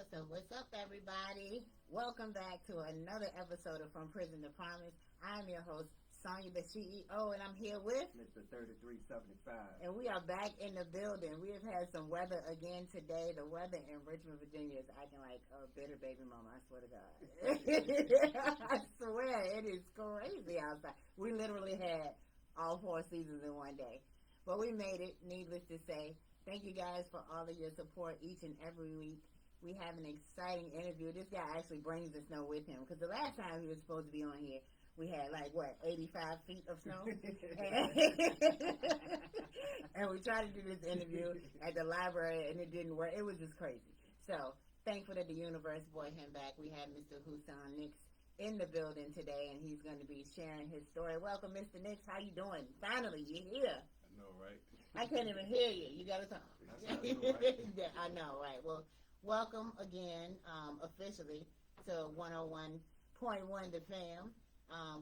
What's up, everybody? Welcome back to another episode of From Prison to Promise. I'm your host, Sonya, the CEO, and I'm here with Mr. 3375. And we are back in the building. We have had some weather again today. The weather in Richmond, Virginia is acting like a bitter baby mama, I swear to God. I swear, it is crazy outside. We literally had all four seasons in one day. But we made it, needless to say. Thank you guys for all of your support each and every week. We have an exciting interview. This guy actually brings the snow with him because the last time he was supposed to be on here, we had 85 feet of snow. And we tried to do this interview at the library and it didn't work. It was just crazy. So thankful that the universe brought him back. We have Mr. Hussein Nix in the building today and he's going to be sharing his story. Welcome, Mr. Nix. How you doing? Finally, you're here. I know, right? I can't even hear you. You got to talk. Right? Yeah, I know, right? Well, welcome again, officially to 101.1 The Fam.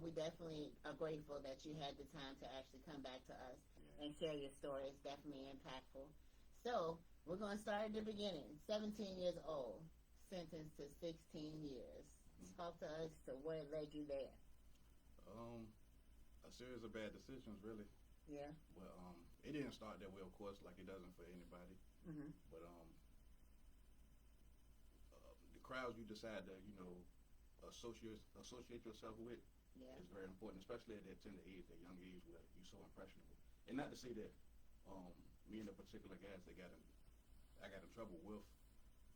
We definitely are grateful that you had the time to actually come back to us and share your story. It's definitely impactful. So we're going to start at the beginning. 17 years old, sentenced to 16 years. Talk to us to what led you there. A series of bad decisions, really. Yeah. Well, it didn't start that way, of course, like it doesn't for anybody. Mm-hmm. But the crowds you decide to, associate yourself with is very important, especially at that tender age, that young age where you're so impressionable. And not to say that me and the particular guys I got in trouble with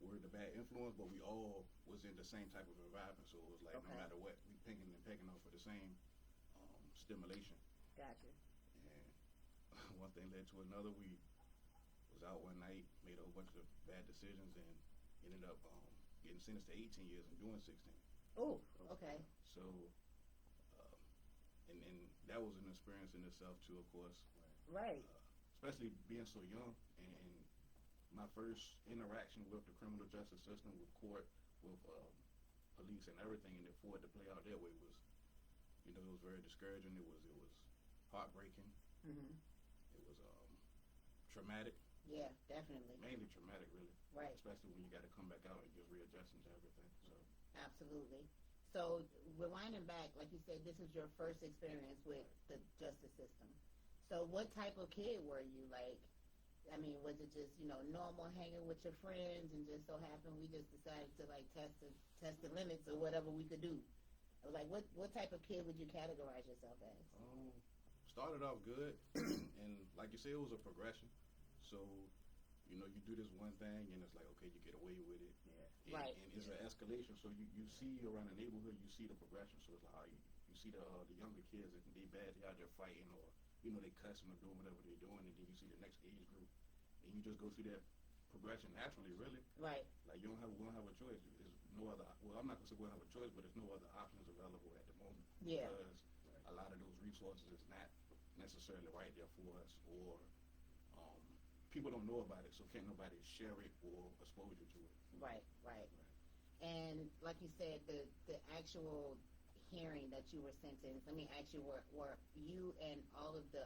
were the bad influence, but we all was in the same type of environment, so it was like no matter what, we picking and pecking off for the same stimulation. Gotcha. And one thing led to another. We was out one night, made a whole bunch of bad decisions, and ended up getting sentenced to 18 years and doing 16. Oh, okay. So, and that was an experience in itself too, of course. Right. Especially being so young, and my first interaction with the criminal justice system, with court, with police and everything, and for it to play out that way was, it was very discouraging. It was heartbreaking. Mm-hmm. It was traumatic. Yeah, definitely. Mainly traumatic, really. Right. Especially when you got to come back out and just readjusting to everything. So. Absolutely. So rewinding back, like you said, this is your first experience with the justice system. So what type of kid were you? Was it just normal hanging with your friends and just so happened we just decided to test the limits of whatever we could do? What type of kid would you categorize yourself as? Started off good, and like you say, it was a progression. So, you do this one thing, and it's like, okay, you get away with it. Yeah. Right. And it's an escalation. So you see around the neighborhood, you see the progression. So it's like you see the younger kids, and they bad, they out there fighting, or they cussing or doing whatever they're doing, and then you see the next age group, and you just go through that progression naturally, really. Right. Like we don't have a choice. There's no other. Well, I'm not gonna say we don't have a choice, but there's no other options available at the moment. Yeah. Because a lot of those resources is not necessarily right there for us, or people don't know about it, so can't nobody share it or expose you to it. Right. And like you said, the actual hearing that you were sentenced, let me ask you, were you and all of the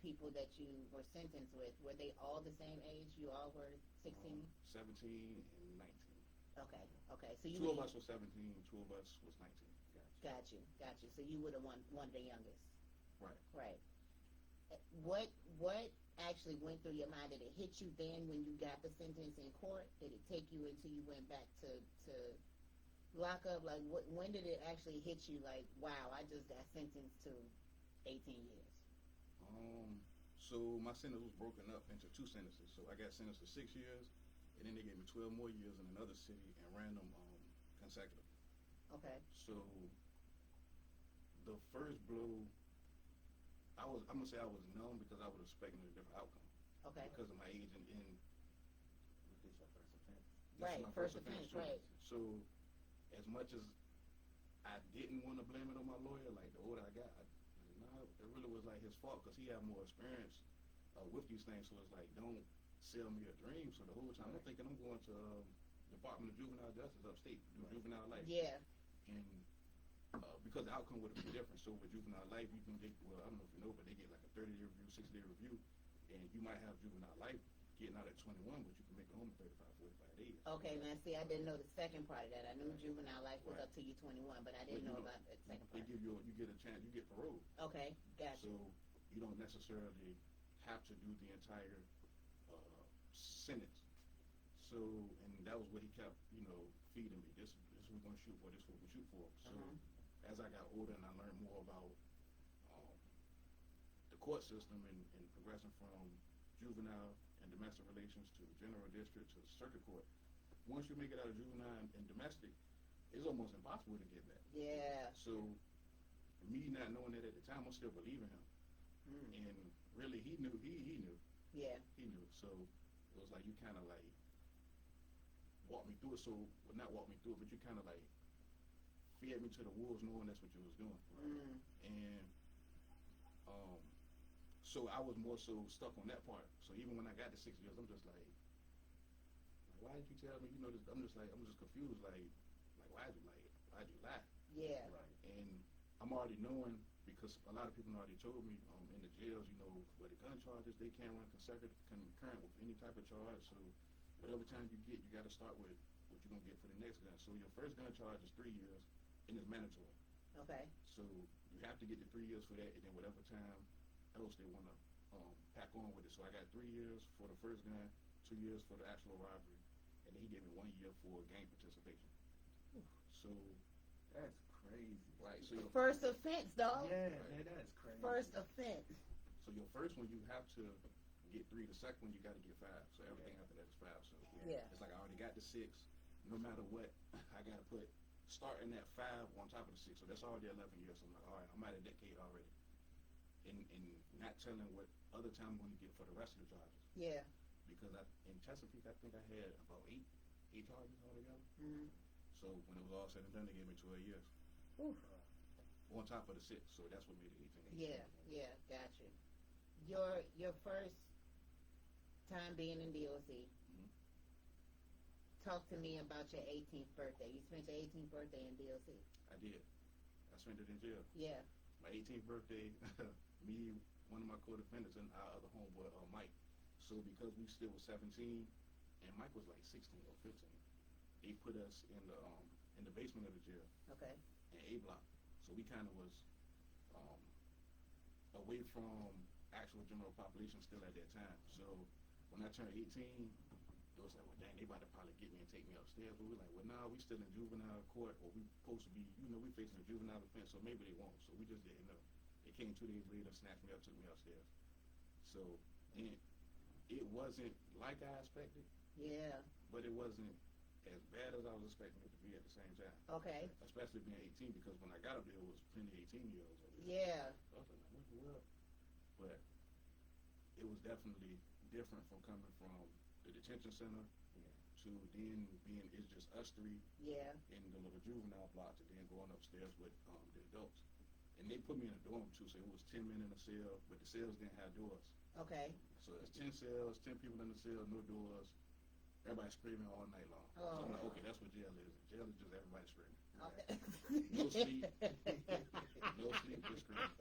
people that you were sentenced with, were they all the same age? You all were 16? 17 and 19. Okay. So you two of us were 17, two of us was 19. Got you. So you were the one of the youngest. Right. What actually went through your mind? Did it hit you then when you got the sentence in court? Did it take you until you went back to lock up? When did it actually hit you? Wow, I just got sentenced to 18 years. So my sentence was broken up into two sentences. So I got sentenced to 6 years, and then they gave me 12 more years in another city and random consecutive. Okay. So the first blow, I'm gonna say I was numb because I was expecting a different outcome. Okay. Because of my age and This your first offense. Right, my first offense, right. So as much as I didn't want to blame it on my lawyer, like the older I got, it really was like his fault because he had more experience with these things. So it's like, don't sell me a dream. So the whole time I'm thinking I'm going to Department of Juvenile Justice upstate, do juvenile life. Yeah. And because the outcome would have been different. So with juvenile life, you can get, well, I don't know if you know, but they get like a 30-day review, 60-day review, and you might have juvenile life getting out at 21, but you can make it home in 35, 45 days. Okay, now see, I didn't know the second part of that. I knew Right. juvenile life was Right. up to you 21, but I didn't know about the second They part. give you get a chance, you get parole. Okay, gotcha. So you don't necessarily have to do the entire sentence. So, and that was what he kept, feeding me. This we're gonna shoot for. This what we shoot for. So as I got older and I learned more about the court system and progressing from juvenile and domestic relations to general district to circuit court, once you make it out of juvenile and domestic, it's almost impossible to get back. Yeah. So me not knowing that at the time, I'm still believing him. And really, he knew. He knew. Yeah. He knew. So it was like you kind of like walked me through it. So, well, not walk me through it, but you kind of like fed me to the wolves, knowing that's what you was doing. And so I was more so stuck on that part. So even when I got to 6 years, I'm just like why did you tell me? This, I'm just confused. Like why'd you lie? Yeah. Right. And I'm already knowing, because a lot of people already told me in the jails, where the gun charges, they can't run concurrent with any type of charge. So whatever time you get, you got to start with what you're going to get for the next gun. So your first gun charge is 3 years, and it's mandatory. Okay. So you have to get the 3 years for that, and then whatever time else they want to pack on with it. So I got 3 years for the first gun, 2 years for the actual robbery, and then he gave me 1 year for gang participation. So that's crazy. Right. So your first offense, dog. Yeah, man, that's crazy. First offense. So your first one, you have to get 3. The second one, you got to get 5. So everything after that is 5. So Yeah. it's like I already got the 6. No matter what, I got to put starting at 5 on top of the 6. So that's already 11 years. So I'm like, all right, I'm at a decade already. And not telling what other time I'm going to get for the rest of the charges. Yeah. Because in Chesapeake, I think I had about 8 charges altogether. So when it was all said and done, they gave me 12 years. Oof. On top of the 6. So that's what made it 18. Yeah, gotcha. Your first time being in DOC. Talk to me about your 18th birthday. You spent your 18th birthday in DOC. I did. I spent it in jail. Yeah. My 18th birthday, me, one of my co-defendants, and our other homeboy, Mike. So because we still was 17, and Mike was like 16 or 15, they put us in the basement of the jail. Okay. In A block. So we kind of was away from actual general population still at that time. So when I turned 18, it was like, well, dang, they about to probably get me and take me upstairs. But we were like, well, nah, we still in juvenile court, or we supposed to be, we facing a juvenile offense, so maybe they won't. So we just didn't know. They came 2 days later, snatched me up, took me upstairs. So, and it wasn't like I expected. Yeah. But it wasn't as bad as I was expecting it to be at the same time. Okay. Especially being 18, because when I got up there, it was plenty of 18-year-olds. Yeah. So I was like, what the world? But it was definitely different from coming from the detention center to then being, it's just us 3 in the little juvenile block, to then going upstairs with the adults. And they put me in a dorm too, so it was 10 men in a cell, but the cells didn't have doors. Okay. So it's 10 cells, 10 people in the cell, no doors. Everybody screaming all night long. So I'm like, okay, that's what jail is. Jail is just everybody screaming. Okay. No sleep. No sleep, just screaming.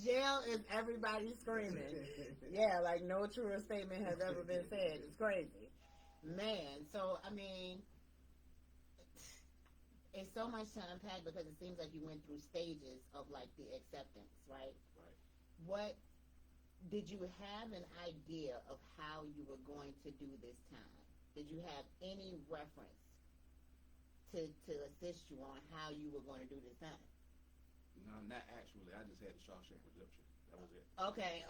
Jail is everybody screaming. Yeah, like no truer statement has ever been said. It's crazy. Man, so, I mean, it's so much to unpack, because it seems like you went through stages of, like, the acceptance, right? Right. What did you have an idea of how you were going to do this time? Did you have any reference to assist you on how you were going to do this time? No, not actually. I just had the Shawshank Redemption. That was it. Okay.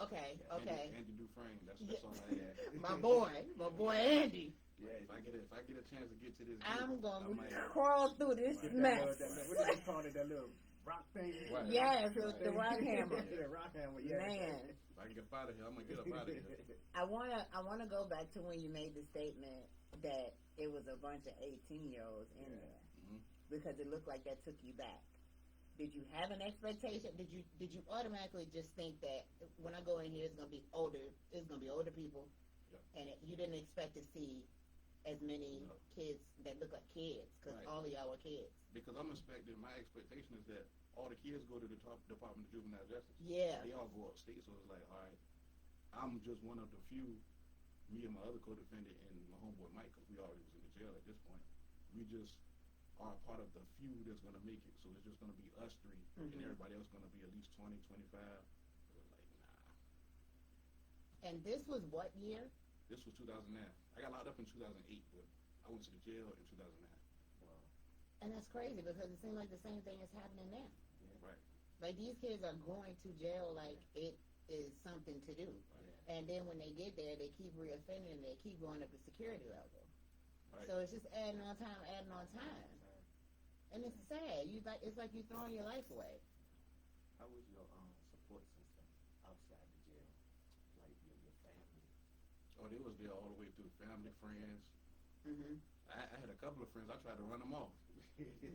Andy Dufresne. That's all I had. My boy Andy. Yeah. If I get a chance to get to this, I'm gonna crawl through this mess. What do they call it? That little rock thing? Right. Yes, it was the rock hammer. The rock hammer. Yeah. Man. If I can get out of here, I'm gonna get up out of here. I wanna go back to when you made the statement that it was a bunch of 18-year-olds in there, because it looked like that took you back. Did you have an expectation? Did you automatically just think that when I go in here, it's gonna be older people, and you didn't expect to see as many kids that look like kids, because all of y'all were kids? Because my expectation is that all the kids go to the top Department of Juvenile Justice. Yeah. They all go upstate, so it's like, all right, I'm just one of the few me and my other co-defendant and my homeboy Mike, because we already was in the jail at this point, we just are a part of the few that's going to make it. So it's just going to be us three, and everybody else going to be at least 20, 25. It was like, nah. And this was what year? This was 2009. I got locked up in 2008, but I went to the jail in 2009. Wow. And that's crazy because it seems like the same thing is happening now. Yeah. Right. Like these kids are going to jail like it is something to do. Right. And then when they get there, they keep reoffending and they keep going up the security level. Right. So it's just adding on time, adding on time. And it's sad. It's like you're throwing your life away. How was your support system outside the jail? Like your family? Oh, they was there all the way through, family, friends. Mm-hmm. I had a couple of friends. I tried to run them off.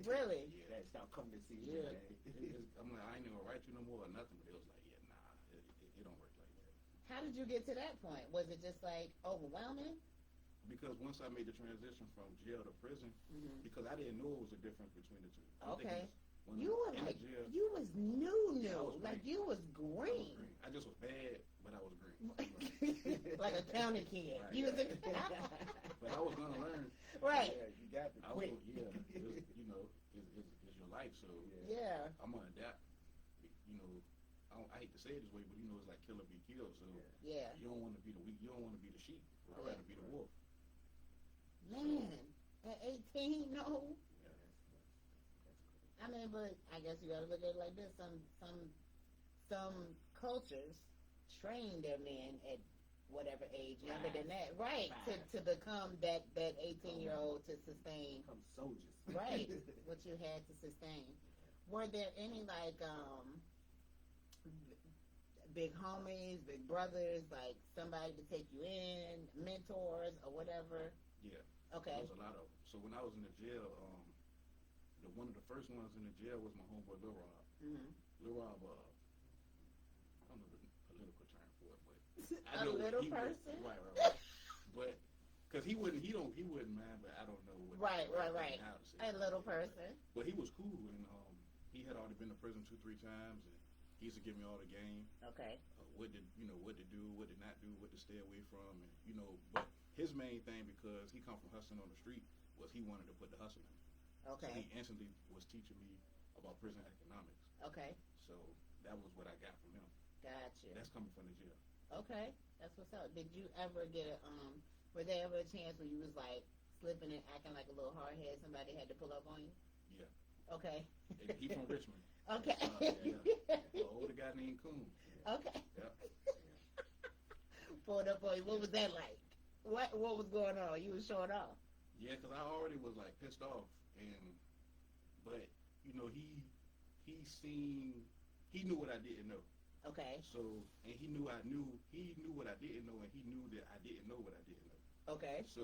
Really? Yeah, they stopped coming to see Yeah. you. I'm like, I ain't even gonna write you no more or nothing. But it was like, yeah, nah, it don't work like that. How did you get to that point? Was it just like overwhelming? Because once I made the transition from jail to prison, because I didn't know it was a difference between the two. Okay. When You were in like, jail, you was new. Yeah, I was Like green. you was I was green. green. I just was bad, but I was green. Like a county kid. Right. You was a But I was gonna learn. right. Yeah, you got to I was, quit. it's your life, so Yeah. I'm gonna adapt. You know, I hate to say it this way, but you know, it's like kill or be killed. So Yeah. you don't want to be the weak. You don't want to be the sheep. I'd rather be the wolf. Man, at 18, no. Yeah. I mean, but I guess you gotta look at it like this. Some cultures train their men at whatever age, younger than that, right? To become that 18-year-old to sustain, Become soldiers. right? What you had to sustain. Were there any like big homies, big brothers, like somebody to take you in, mentors or whatever? Yeah. Okay. There was a lot of them. So when I was in the jail, one of the first ones in the jail was my homeboy Lil Rob. Mm-hmm. Lil Rob, I don't know the political term for it, but I A know little he person? right. But because he wouldn't mind, but I don't know what. Right. how to say A it. little person. But he was cool, and he had already been to prison 2-3 times, and he used to give me all the game. Okay. What to do, what to not do, what to stay away from, and But his main thing, because he come from hustling on the street, was he wanted to put the hustle in. Okay. So he instantly was teaching me about prison economics. Okay. So that was what I got from him. Gotcha. That's coming from the jail. Okay. That's what's up. Did you ever get was there ever a chance when you was like slipping and acting like a little hardhead, somebody had to pull up on you? Yeah. Okay. And he from Richmond. Okay. Yeah. An older guy named Coon. Okay. Yep. Pulled up on you. What was that like? What was going on? You was showing off. Yeah, because I already was like pissed off, but he knew what I didn't know. Okay. So, and he knew what I didn't know, and he knew that I didn't know what I didn't know. Okay. So,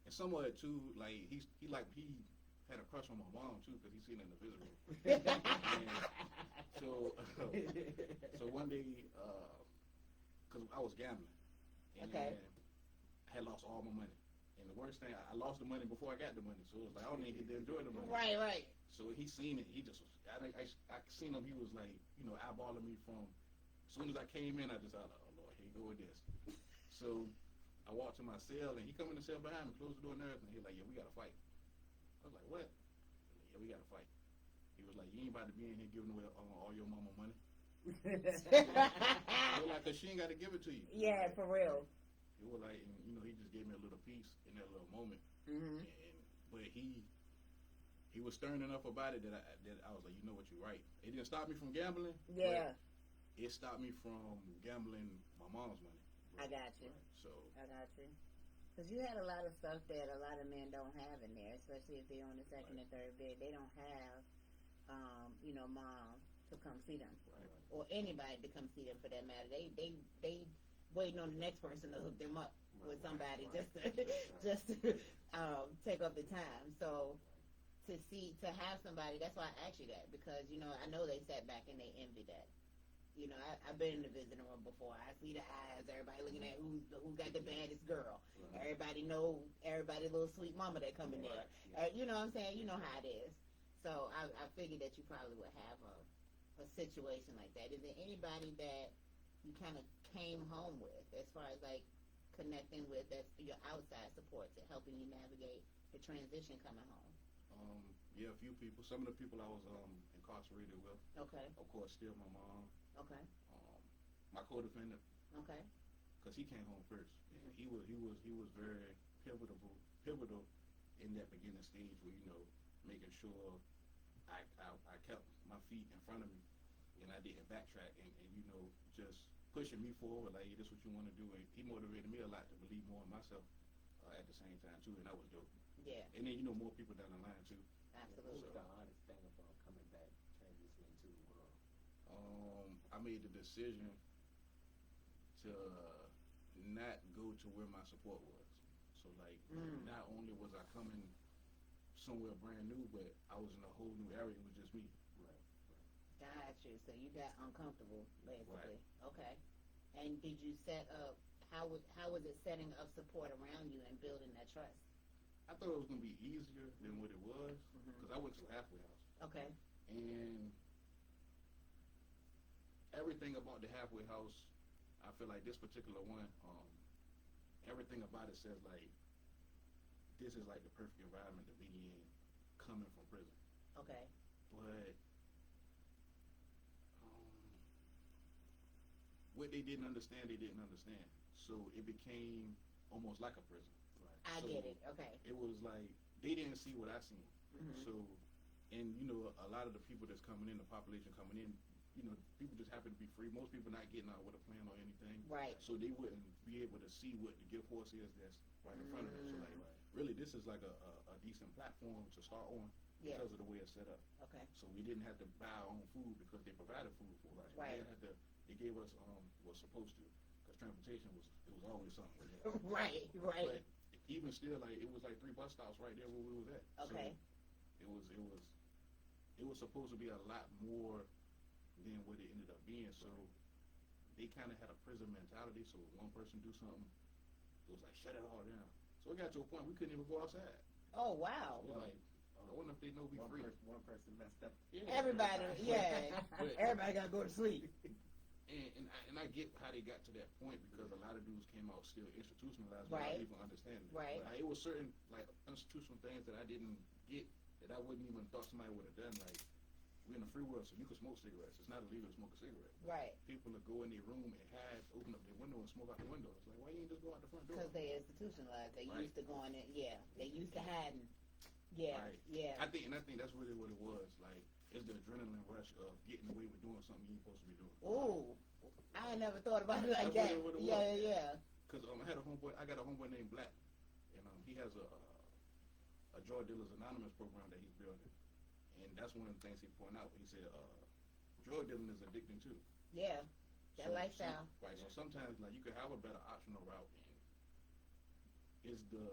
and somewhat too, like he had a crush on my mom too, because he seen it in the visitor. So one day, because I was gambling, and Okay. I had lost all my money. And the worst thing, I lost the money before I got the money, so it was like I don't even get to enjoy the money. Right. So he seen it. He just was. I seen him. He was like, eyeballing me from. As soon as I came in, I just thought, oh Lord, here you go with this. So I walked to my cell, and he come in the cell behind me, closed the door and everything. He was like, yeah, we gotta fight. I was like, what? Yeah, we gotta fight. He was like, you ain't about to be in here giving away all your mama money. They were like, cause she ain't got to give it to you. Yeah, for real. It was like, and, he just gave me a little piece in that little moment. Mm-hmm. But he was stern enough about it that I was like, you know what, you're right. It didn't stop me from gambling. Yeah. It stopped me from gambling my mom's money. I got you. Right. So I got you. Because you had a lot of stuff that a lot of men don't have in there, especially if they're on the second and third bed. They don't have, mom to come see them, or anybody to come see them for that matter. They waiting on the next person to hook them up with somebody just to take up the time. So to have somebody, that's why I asked you that, because I know they sat back and they envied that. I've been in the visiting room before. I see the eyes. Everybody looking at who got the baddest girl. Right. Everybody know everybody's little sweet mama that come in there. You know what I'm saying? You know how it is. So I figured that you probably would have a situation like that. Is there anybody that you kind of came home with, as far as like connecting with your outside supports and helping you navigate the transition coming home? Yeah, a few people. Some of the people I was incarcerated with. Okay. Of course, still my mom. Okay. My co-defendant. Okay. Because he came home first. And he was very pivotal in that beginning stage where, you know, making sure I kept my feet in front of me and I didn't backtrack and you know, just pushing me forward like, hey, this is what you want to do. And he motivated me a lot to believe more in myself at the same time too, and that was dope. Yeah. And then, you know, more people down the line too. Absolutely. What's the hardest thing about coming back, transitioning into the world? I made the decision to not go to where my support was. So like, not only was I coming somewhere brand new, but I was in a whole new area. It was just me. Right. Got you. So you got uncomfortable, basically. Right. Okay. And did you set up? How was it setting up support around you and building that trust? I thought it was gonna be easier than what it was because I went to a halfway house. Okay. And everything about the halfway house, I feel like this particular one, everything about it says like this is like the perfect environment to be in coming from prison. Okay. But what they didn't understand, they didn't understand. So it became almost like a prison. I get it. Okay. It was like they didn't see what I seen. So, and you know, a lot of the people that's coming in, the population coming in, you know, people just happen to be free. Most people not getting out with a plan or anything. Right. So they wouldn't be able to see what the gift horse is that's right in front of them. So like, really, this is like a decent platform to start on because of the way it's set up. Okay. So we didn't have to buy our own food because they provided food for us. Right. They gave us was supposed to, because transportation was always something. Right. But even still, like it was like 3 bus stops right there where we was at. Okay. So it was supposed to be a lot more than what it ended up being. So they kind of had a prison mentality. So if one person do something, it was like shut it all down. So it got to a point we couldn't even go outside. Oh wow. So like, I wonder if they know we free. One person messed up. Yeah. Everybody, yeah. Everybody got to go to sleep. And I get how they got to that point because a lot of dudes came out still institutionalized Right. without even understanding it. Right. Like, it was certain like institutional things that I didn't get that I wouldn't even thought somebody would have done. Like we're in a free world, so you can smoke cigarettes. It's not illegal to smoke a cigarette. Right. People will go in their room and hide, open up their window and smoke out the window. It's like why you ain't just go out the front door? Because they institutionalized. They Right. used to going in. Yeah. They used to hiding. Yeah. Right. Yeah. I think that's really what it was. Like it's the adrenaline rush of getting away with doing something you ain't supposed to be doing. Ooh. I never thought about it like That's that. really what it Yeah, was. yeah. Because I got a homeboy named Black, and he has a drug dealers anonymous program that he's building, and that's one of the things he pointed out. He said, drug dealing is addicting too. Yeah. That lifestyle. Right. So sometimes like you could have a better optional route, and it's the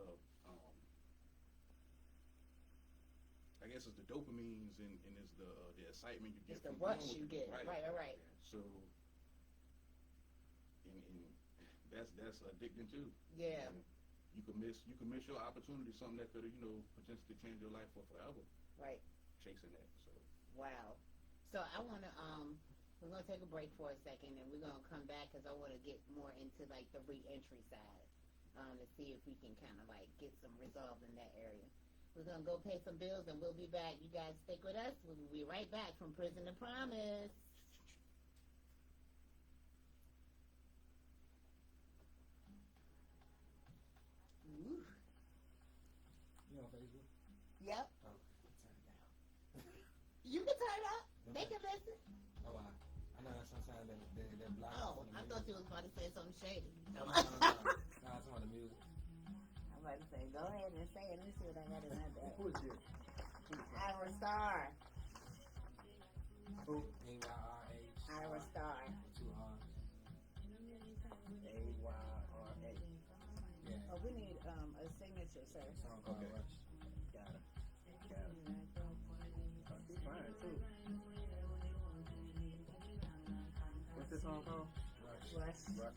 I guess it's the dopamines and it's the excitement you get. It's the from rush doing you what get. do. Right. So, and that's addicting too. Yeah. And you can miss your opportunity, something that could have potentially changed your life for forever. Right. Chasing that. So. Wow. So I want to we're gonna take a break for a second, and we're gonna come back because I want to get more into like the reentry side, to see if we can kind of like get some resolve in that area. We're gonna go pay some bills, and we'll be back. You guys stick with us. We'll be right back from Prison to Promise. Ooh. You on Facebook? Yep. Oh, turn it down. You can turn it up. They can listen. Oh, I know sometimes they block. Oh, I thought you was about to say something shady. No, it's on the music. I'm about to say, go ahead and say it. Let me see what I got in my bag. Who is this? Ira Star. Who? A-Y-R-H. Ira Star. 2 R's. A-Y-R-A. Yeah. Oh, we need a signature, sir. Song called Okay. Rush. Got it. Oh, she's fine, too. What's this song called? Rush. Rush.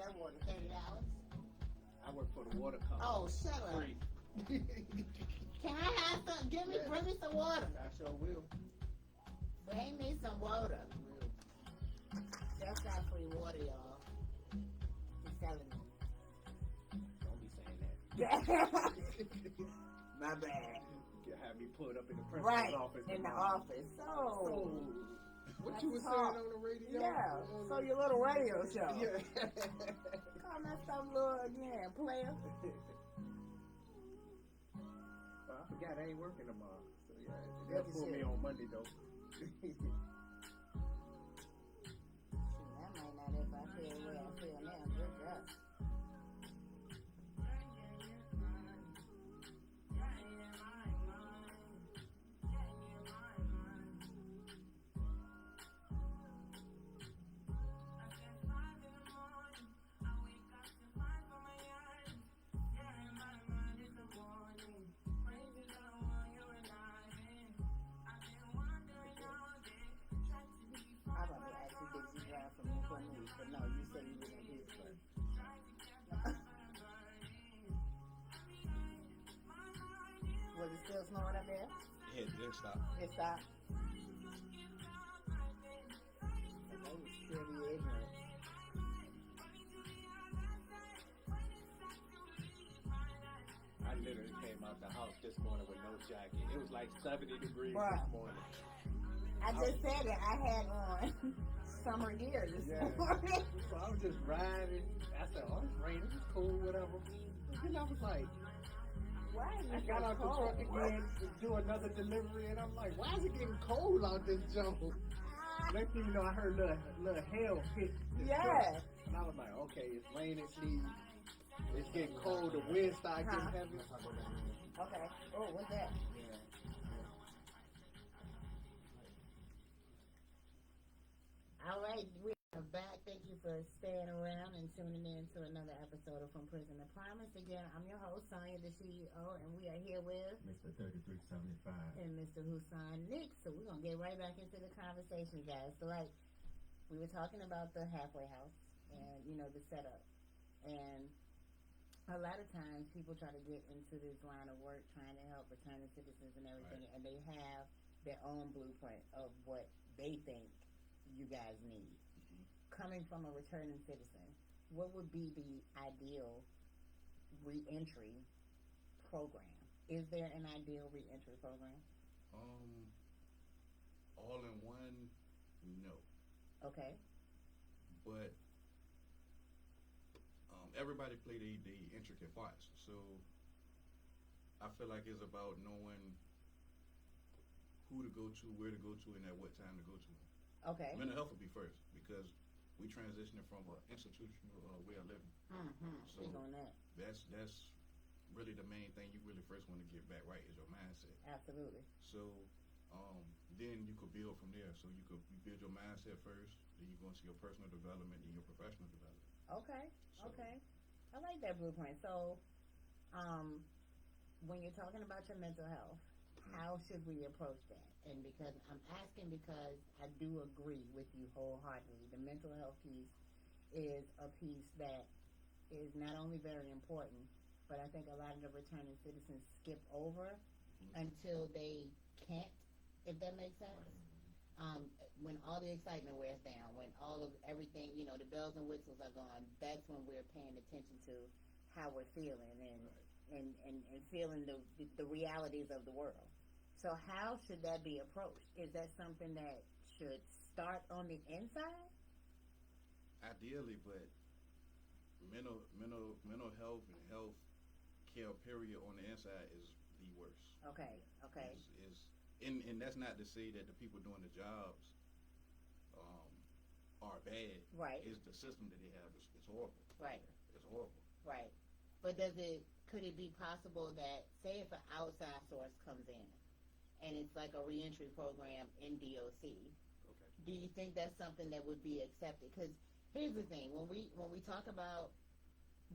that water? $30? I work for the water company. Oh, shut up. Free. Can I have some? Bring me some water. I sure will. Bring me some water. That's not free water, y'all. He's telling me. Don't be saying that. My bad. You have me pulled up in the principal's office. In the office. So, what you were saying on the radio? Yeah. So your little radio show. Yeah. Call that stuff little again, player. Well, I forgot I ain't working tomorrow. So yeah, Good they'll to pull see me you. on Monday though. That might not if I feel where I feel now. Good job. I don't know, actually, did you drive from Newport News? But no, you said you were in Pittsburgh. Was it still snowing up there? It didn't stop. It stopped. But they would still be ignorant. I literally came out the house this morning with no jacket. It was like 70 degrees Bruh. this morning. I just said it. I had on summer gear this Yeah. morning. So I was just riding. I said, oh, it's raining. It's cool, whatever. And I was like, Why is I it got so out the cold? truck again to do another delivery, and I'm like, why is it getting cold out this jungle? Next thing you know, I heard little hail hit the truck. Yeah. And I was like, okay, it's raining, please. It's getting cold. The wind started getting heavy. Okay. Oh, what's that? Yeah. All right, we are back. Thank you for staying around and tuning in to another episode of From Prison to Promise. Again, I'm your host, Sonia, the CEO, and we are here with Mr. 3375. and Mr. Hussein Nick. So we're going to get right back into the conversation, guys. So, like, we were talking about the halfway house and, you know, the setup. And a lot of times people try to get into this line of work trying to help returning citizens and everything, and they have their own blueprint of what they think you guys need. Coming from a returning citizen, what would be the ideal reentry program? Is there an ideal reentry program? All in one, no. Okay. But everybody play the intricate parts. So I feel like it's about knowing who to go to, where to go to, and at what time to go to. Okay. Mental health would be first because we transitioning from an institutional way of living. Mm-hmm. So Speak on that. That's really the main thing you really first want to get back right is your mindset. Absolutely. So then you could build from there. So you build your mindset first, then you go into your personal development and your professional development. Okay. So- Okay. I like that blueprint. So, when you're talking about your mental health, how should we approach that? And because I'm asking because I do agree with you wholeheartedly. The mental health piece is a piece that is not only very important, but I think a lot of the returning citizens skip over until they can't, if that makes sense. When all the excitement wears down, when all of everything, you know, the bells and whistles are gone, that's when we're paying attention to how we're feeling and feeling the realities of the world. So how should that be approached? Is that something that should start on the inside? Ideally, but mental health and health care period on the inside is the worst. Okay. And that's not to say that the people doing the jobs are bad. Right. It's the system that they have. It's horrible. Right. It's horrible. Right. But could it be possible that, say if an outside source comes in and it's like a reentry program in DOC, Okay. do you think that's something that would be accepted? Because here's the thing, when we talk about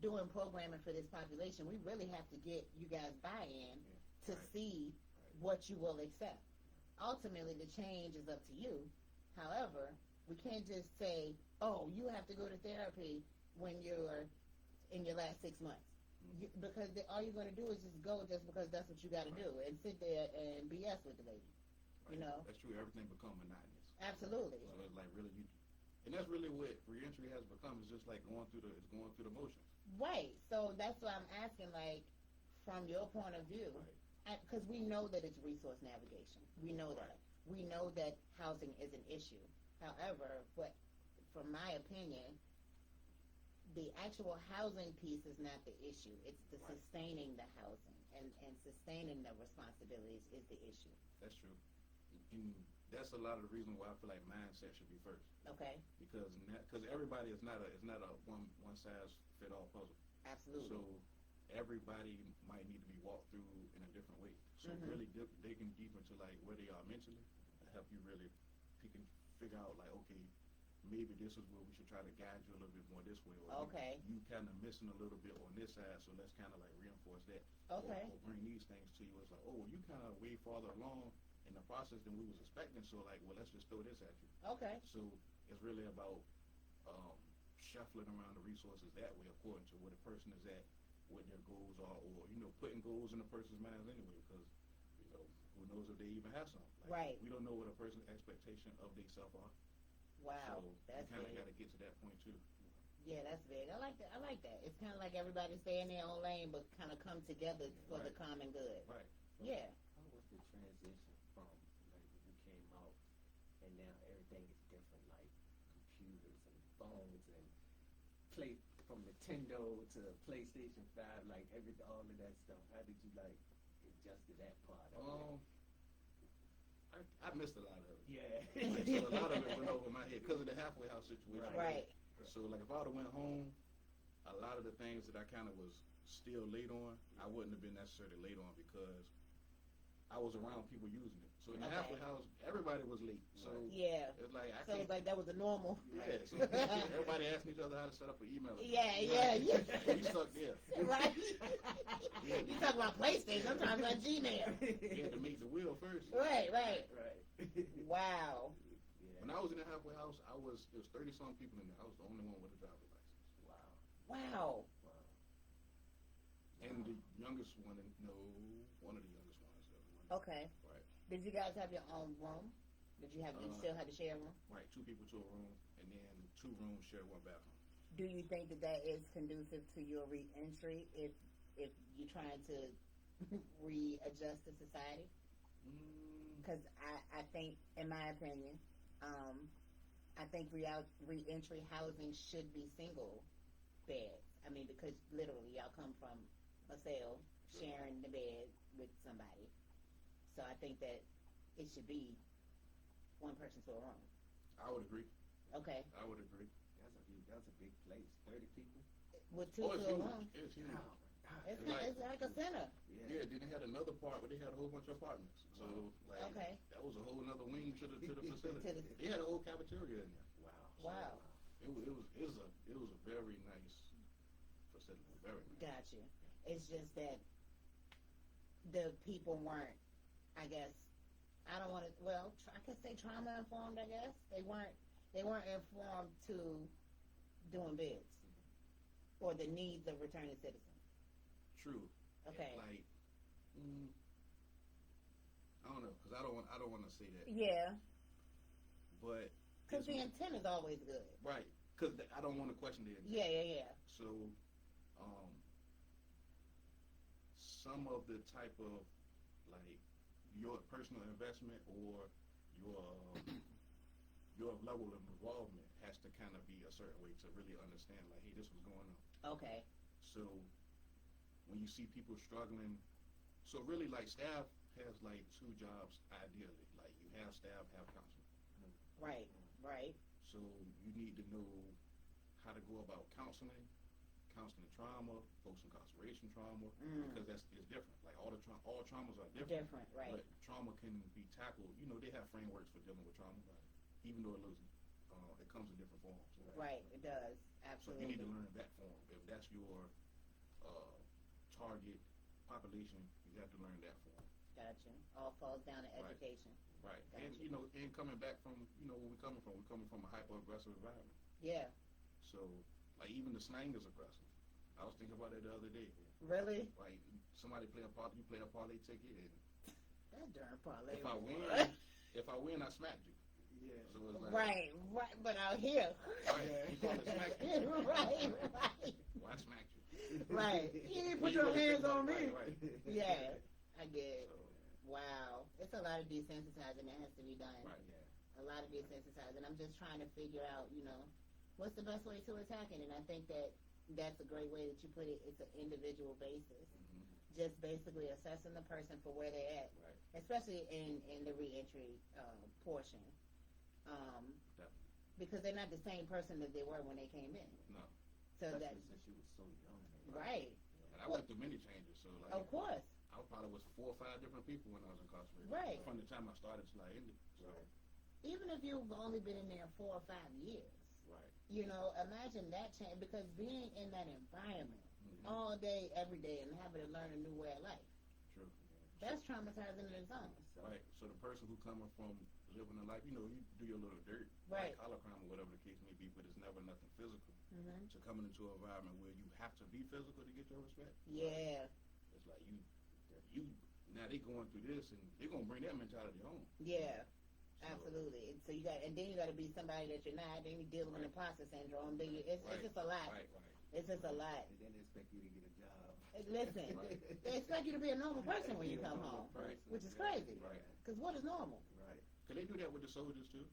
doing programming for this population, we really have to get you guys buy-in to Right. see what you will accept. Ultimately, the change is up to you. However, we can't just say, oh, you have to go to therapy when you're in your last 6 months. Because all you're going to do is just go just because that's what you got to do and sit there and BS with the lady. You know? That's true. Everything become monotonous. Absolutely. So it's like really and that's really what reentry has become. It's just like going through the motions. Right. So that's why I'm asking, like, from your point of view, because we know that it's resource navigation. We know that. We know that housing is an issue. However, from my opinion, the actual housing piece is not the issue. It's the sustaining the housing and sustaining the responsibilities is the issue. That's true. And that's a lot of the reason why I feel like mindset should be first. Okay. Because everybody is not a one size fit all puzzle. Absolutely. So everybody might need to be walked through in a different way. So really digging deep into like where they are mentally will help you really figure out like, okay, maybe this is where we should try to guide you a little bit more this way, or you kind of missing a little bit on this side, so let's kind of like reinforce that, or bring these things to you. It's like, oh, you kind of way farther along in the process than we was expecting, so like, well, let's just throw this at you. Okay. So it's really about shuffling around the resources that way according to where the person is at, what their goals are, or putting goals in a person's minds anyway, because who knows if they even have some. Like, we don't know what a person's expectation of themselves are. Wow, so that's you kind of big. got to get to that point too. Yeah, that's big. I like that. It's kind of like everybody stay in their own lane, but kind of come together for the common good. Right. Yeah. How was the transition from like when you came out and now everything is different, like computers and phones and from Nintendo to PlayStation 5, like all of that stuff? How did you like adjust to that part of it? I missed a lot of it. Yeah. So a lot of it went over my head because of the halfway house situation. Right. So like if I would have went home, a lot of the things that I kind of was still late on, I wouldn't have been necessarily late on because I was around people using it. So in the halfway house, everybody was late. So it's like it's like that was the normal. Yeah. So everybody asking each other how to set up an email. Yeah. We stuck there. Right. You talk about PlayStation, I'm talking about Gmail. You had to make the wheel first. Right. Wow. When I was in the halfway house, there was 30-some people in there. I was the only one with a driver's license. Wow. And the youngest one, one of the youngest ones. Okay. Right. Did you guys have your own room? Did you still have to share a room? Right, 2 people to a room, and then 2 rooms share 1 bathroom. Do you think that is conducive to your reentry if you're trying to readjust to society? Because I think, in my opinion, I think reentry housing should be single beds. I mean, because literally y'all come from a cell sharing the bed with somebody. So I think that it should be 1 person to a room. I would agree. Okay. I would agree. That's a big place. 30 people. With 2 to a room. It's huge. It's like a center. Yeah, then they had another part where they had a whole bunch of apartments. So that was a whole other wing to the facility. They had a whole cafeteria in there. Wow. It was a very nice facility. Very nice. Gotcha. It's just that the people weren't, I guess, I don't want to, I could say trauma informed, I guess. They weren't informed to doing bids or the needs of returning citizens. True. Okay. Like, I don't know, because I don't want to say that. Yeah. But because the intent is always good. Right. Because I don't want to question the intent. Yeah. So, some of the type of like your personal investment or your level of involvement has to kind of be a certain way to really understand like, hey, this was going on. Okay. So when you see people struggling, so really like staff has like 2 jobs ideally. Like you have staff, have counselor. Right. So you need to know how to go about counseling trauma, post-incarceration trauma, because it's different. Like all traumas are different. Right. But trauma can be tackled. They have frameworks for dealing with trauma, even though it comes in different forms. Right. It does. Absolutely. So you need to learn that form. If that's your target population, you have to learn that form. Gotcha. All falls down to education. Right. Gotcha. And coming back from where we're coming from a hyper-aggressive environment. Yeah. So Like even the slang is aggressive. I was thinking about it the other day. Really? Like somebody you play a parlay ticket, and That darn parlay. if I win, I smacked you. Yeah. So it's like, Right, but out here. Right, you call it smack you. right. Well, I smacked you. Right. You didn't put your hands on me. Right. Yeah, I get it. So, Wow. It's a lot of desensitizing that has to be done. right. A lot of desensitizing. I'm just trying to figure out, what's the best way to attack it. And I think that that's a great way that you put it. It's an individual basis. Mm-hmm. Just basically assessing the person for where they're at, Right. especially in the reentry portion. Because they're not the same person that they were when they came in. No. So Especially that, since you was so young. right. And I went through many changes. So like, Of course. I probably was 4 or 5 different people when I was incarcerated. Right. From the time I started till I ended. So, Even if you've only been in there 4 or 5 years, right. imagine that change. Because being in that environment all day, every day, and having to learn a new way of life, True. that's traumatizing in its own. Right. So the person who coming from living a life, you do your little dirt, Right. like collar crime or whatever the case may be, but it's never nothing physical. Mm-hmm. So coming into an environment where you have to be physical to get your respect, Yeah, it's like you now they going through this and they're gonna bring that mentality home. yeah, So, absolutely. So then you got to be somebody that you're not. Then you're dealing with imposter syndrome. Then it's just a lot. Right. It's just a lot. And then they expect you to get a job. Listen, they expect you to be a normal person when you come home, Right. which is crazy. Right. Because what is normal? Right. Cause they do that with the soldiers too.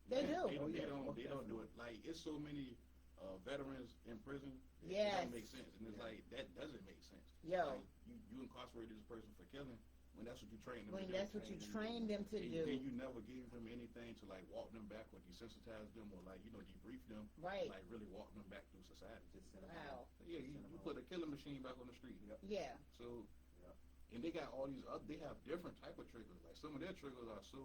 They do. They don't do it. Like it's so many veterans in prison. It Yes. doesn't make sense, and it's like that doesn't make sense. Yo. Like, you incarcerated this person for killing when that's what you trained them. When to that's do. what you trained them to And do. then you never gave them anything to like walk them back or desensitize them or like debrief them. Right. Like really walk them back through society. Just send them Wow. home. Yeah, you put a killing machine back on the street. Yeah. So, and they got all these other. They have different type of triggers. Like some of their triggers are so.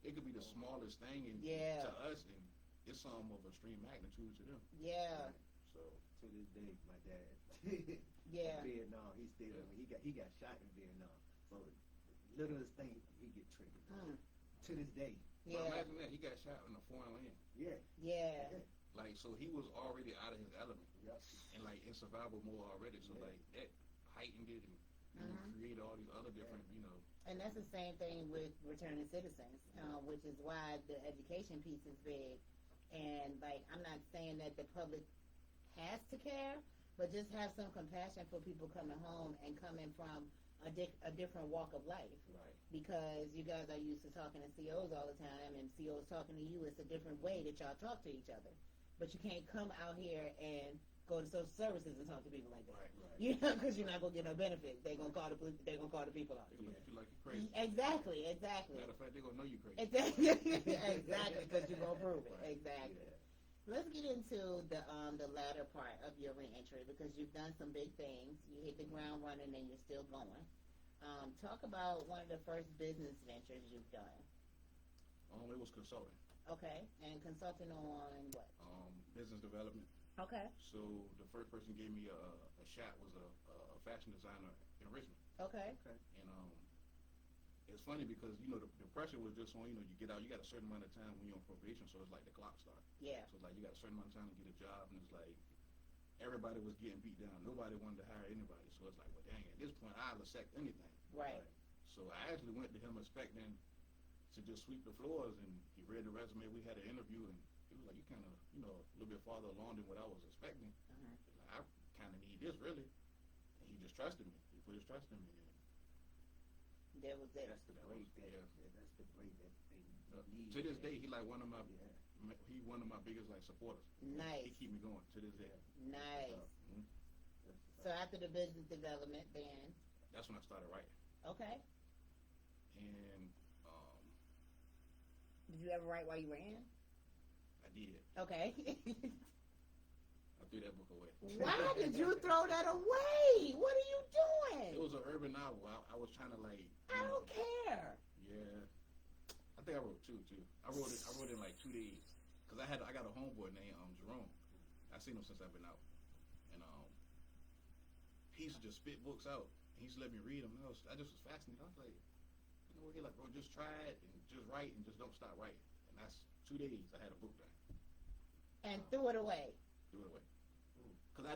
It could be the smallest thing, and Yeah. to us, and it's some of extreme magnitude to them. Yeah. So, To this day, my dad. Yeah. Vietnam, he stayed with me. He got shot in Vietnam. So littlest thing, he get triggered. To this day. but Yeah. imagine that he got shot in a foreign land. Yeah. Yeah. Like, so he was already out of his element, Yep. and like in survival mode already. So like that heightened it and created all these other different, And that's the same thing with returning citizens, which is why the education piece is big. And like, I'm not saying that the public has to care, but just have some compassion for people coming home and coming from a different walk of life. Right. Because you guys are used to talking to COs all the time, and COs talking to you. It's a different way that y'all talk to each other. But you can't come out here and go to social services and talk to people like that. Right. Because you're not gonna get no benefits. They're gonna call the police. They're gonna call the people out. They gonna look at you like you're crazy. Exactly. Matter of fact, they're gonna know you crazy. Exactly. Exactly. Because you're gonna prove it. Exactly. Let's get into the latter part of your reentry, because you've done some big things. You hit the ground running and you're still going. Talk about one of the first business ventures you've done. It was consulting. Okay, and consulting on what? Business development. Okay. So the first person who gave me a shot was a fashion designer in Richmond. Okay. And it's funny because the pressure was just on, you get out, you got a certain amount of time when you're on probation, so it's like the clock starts. Yeah. So it's like you got a certain amount of time to get a job, and it's like everybody was getting beat down. Nobody wanted to hire anybody. So it's like, well, dang, at this point, I'll accept anything. Right. So I actually went to him expecting to just sweep the floors, and he read the resume. We had an interview, and he was like, you kind of, a little bit farther along than what I was expecting. Like, I kind of need this, really. And he just trusted me. He put his trust in me. There was that. That's the break that that's the break that they need. To this day, he like one of my biggest like supporters. Nice. He keep me going to this day. Nice. Mhm. So after the business development, then That's when I started writing. okay. And Did you ever write while you were in? I did. Okay. I threw that book away. Why did you throw that away? What are you doing? It was an urban novel. I was trying to like. I don't care. Yeah. I think I wrote two too. I wrote it in like 2 days because I got a homeboy named Jerome. I've seen him since I've been out, and he used to just spit books out. And he used to let me read them. And I just was fascinated. I was like, he like, bro, just try it and just write and just don't stop writing. And that's 2 days. I had a book done. And threw it away. Threw it away. because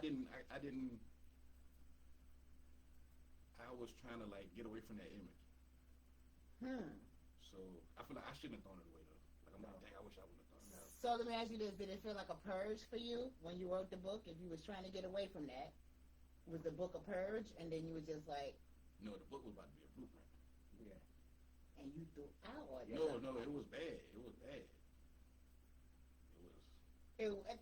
I was trying to like get away from that image. So I feel like I shouldn't have thrown it away though. Like I'm like, dang, I wish I wouldn't have thrown it away. So let me ask you this: did it feel like a purge for you when you wrote the book? If you was trying to get away from that, was the book a purge, and then you were just like, no, the book was about to be a blueprint. Yeah. and you threw out? Or No, it was bad. It was bad.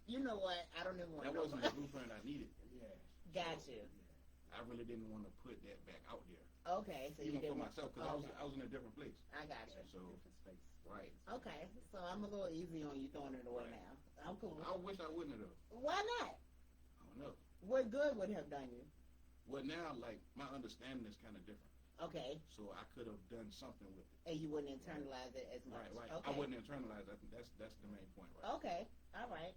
You know what? I don't even want That to know. wasn't the blueprint I needed. Yeah. Got you. I really didn't want to put that back out there. Okay, so you Even for didn't. myself, because I was in a different place. I got you. So, Different space. right. Okay, so I'm a little easy on you throwing it away Right. now. I'm cool. I wish I wouldn't have. Why not? I don't know. What good would have done you? Well, now, like, my understanding is kind of different. Okay, So I could have done something with it. and you wouldn't internalize it as much. Right. Okay. I wouldn't internalize. I think that's the main point, right? Okay, all right.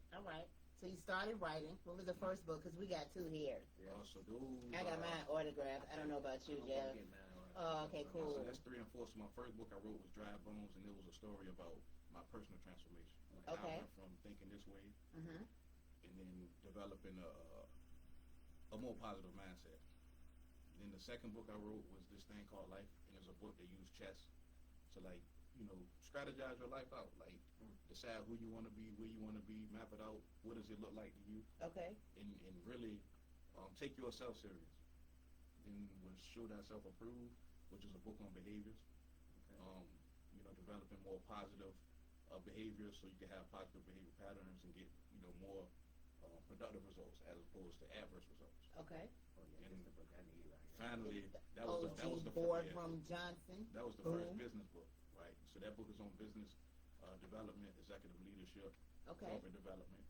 So you started writing. What was the first book? Because we got two here. So those. I got mine autographed. I don't know about you, Jeff. Oh, okay, cool. So that's 3 and 4. So my first book I wrote was Dry Bones, and it was a story about my personal transformation. Like how Okay. I went from thinking this way Mhm. and then developing a more positive mindset. Then the second book I wrote was this thing called Life, and it's a book that used chess to like, strategize your life out. Like decide who you want to be, where you want to be, map it out. What does it look like to you? Okay. And really take yourself serious. Then was Show Thyself Approved, which is a book on behaviors. Developing more positive behaviors so you can have positive behavior patterns and get more productive results as opposed to adverse results. Okay. Oh yeah, that's the book I need right here. Finally, that was the Board first, from Johnson. that was the Boom. first business book, right? So that book is on business development, executive leadership, Okay. corporate development,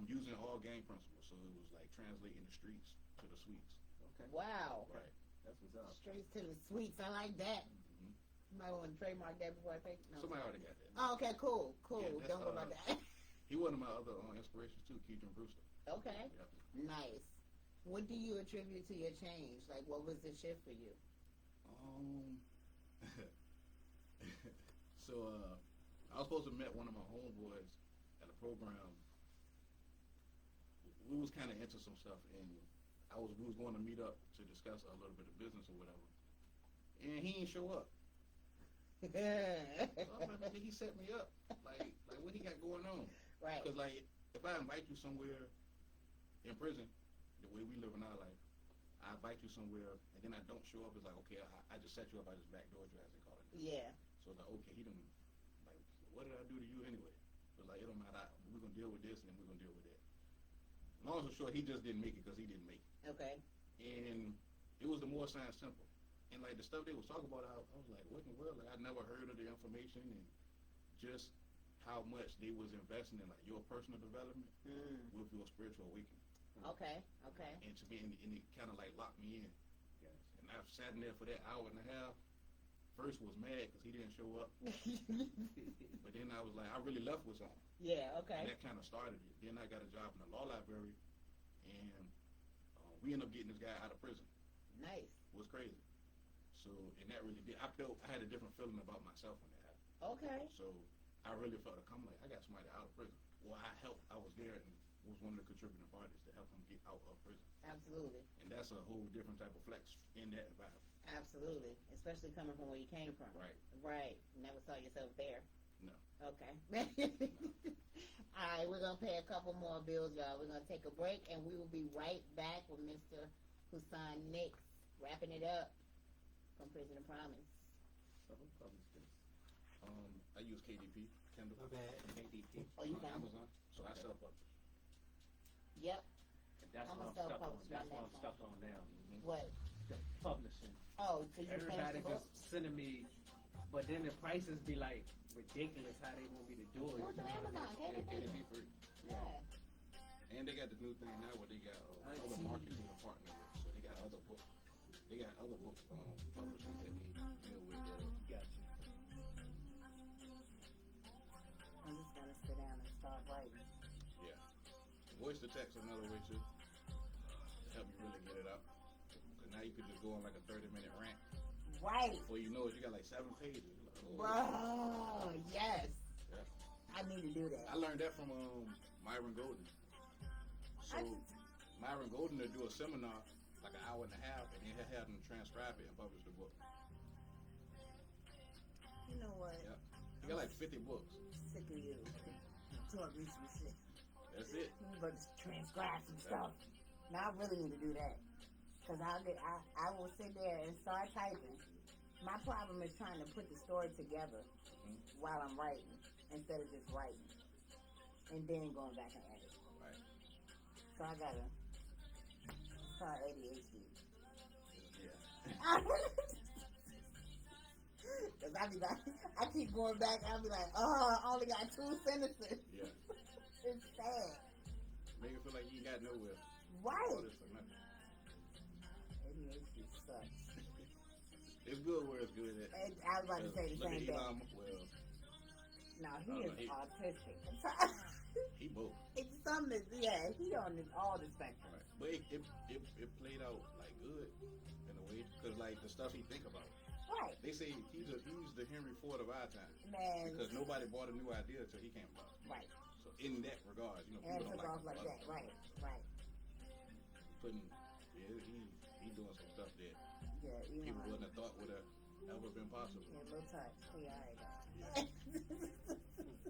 using all game principles. So it was like translating the streets to the suites, Okay. Wow. right? That's what's up. Streets to the sweets. I like that. Mhm. You might want to trademark that before I take. No. Somebody already got that. Oh, okay, cool. Yeah, that's, Don't worry about that. He one of my other inspirations too, Keith Brewster. Okay. Yep. Nice. What do you attribute to your change? Like, what was the shift for you? So I was supposed to meet one of my homeboys at a program. We was kind of into some stuff, and we was going to meet up to discuss a little bit of business or whatever. And he didn't show up. So I'm like, he set me up. Like what he got going on? Right. Because like if I invite you somewhere in prison, the way we live in our life, I invite you somewhere and then I don't show up. It's like, okay, I just set you up. I just backdoored you, as they call it. Yeah. So it's like, okay, he done, like, what did I do to you anyway? But like, it don't matter. We're gonna deal with this and then we're gonna deal with that. Long story short, he just didn't make it because he didn't make it. Okay. And it was the more sign simple. And like the stuff they was talking about, I was like, what in the world? Like I never heard of the information and just how much they was investing in like your personal development with your spiritual awakening. Okay. And to me, and it kind of like locked me in. Yes. And I sat in there for that hour and a half. First was mad because he didn't show up, but then I was like, I really left with something. Yeah. And Okay. that kind of started it. Then I got a job in the law library, and we ended up getting this guy out of prison. Nice. It was crazy. So, and that really did. I had a different feeling about myself when that happened. Okay. So I really felt like, I'm like, I got somebody out of prison. Well, I helped. I was there and was one of the contributing parties to help him get out of prison. Absolutely. And that's a whole different type of flex in that environment. Absolutely. Especially coming from where you came from. Right. Right. Never saw yourself there. No. Okay. All right, we're going to pay a couple more bills, y'all. We're going to take a break, and we will be right back with Mr. Hussein Nix, wrapping it up from Prison of Promise. So who published this? I use KDP, Kindle. My bad. KDP. Oh, you on found it? Amazon. So I Okay. self-publish. Yep. And that's I'm what a I'm stuck on. self-published That's on what that I'm stuck on now. What? The publishing. Oh, so you Everybody finished the book? just sending me, but then the prices be like ridiculous how they want me to do it. Go to Amazon. Yeah, KDP. KDP free. Yeah. And they got the new thing now where they got other markets to partner with. So they got other books. They got other book publishers that they deal with. Gotcha. I'm just going to sit down and start writing. Yeah. Voice to text is another way too. To help you really get it out. Because now you could just go on like a 30-minute rant. Right. Before you know it, you got like 7 pages. You're like, oh. Bro, yes. Yeah. I need to do that. I learned that from Myron Golden. So Myron Golden to do a seminar, like an hour and a half, and then he'll have them transcribe it and publish the book. You know what? Yep. He got like 50 books. Sick of you. Taught me some shit. That's it. But transcribe some stuff. Now I really need to do that. Because I will sit there and start typing. My problem is trying to put the story together while I'm writing instead of just writing. And then going back and edit. Right. So I gotta start ADHD. Yeah. Because I be like, I keep going back, I be like, oh, I only got 2 sentences. Yeah. It's sad. Make it feel like you got nowhere. Right. All this for nothing. ADHD sucks. It's good where it's good at. And I was about to say the Look same at thing. Elon, well, No, he Oh, is no, he- autistic. he both. It's something, yeah, he on all the spectrum. Right. But it played out like good in a way, because like the stuff he think about. Right. They say he's the Henry Ford of our time. Man. Because nobody bought a new idea until he came about. Right. So in that regard, you know, And people took don't off like other that. stuff. Right, right. Putting, yeah, he doing some stuff that Yeah, people Elon. wouldn't have thought would have ever been possible. He had a little touch. He alright. Yeah.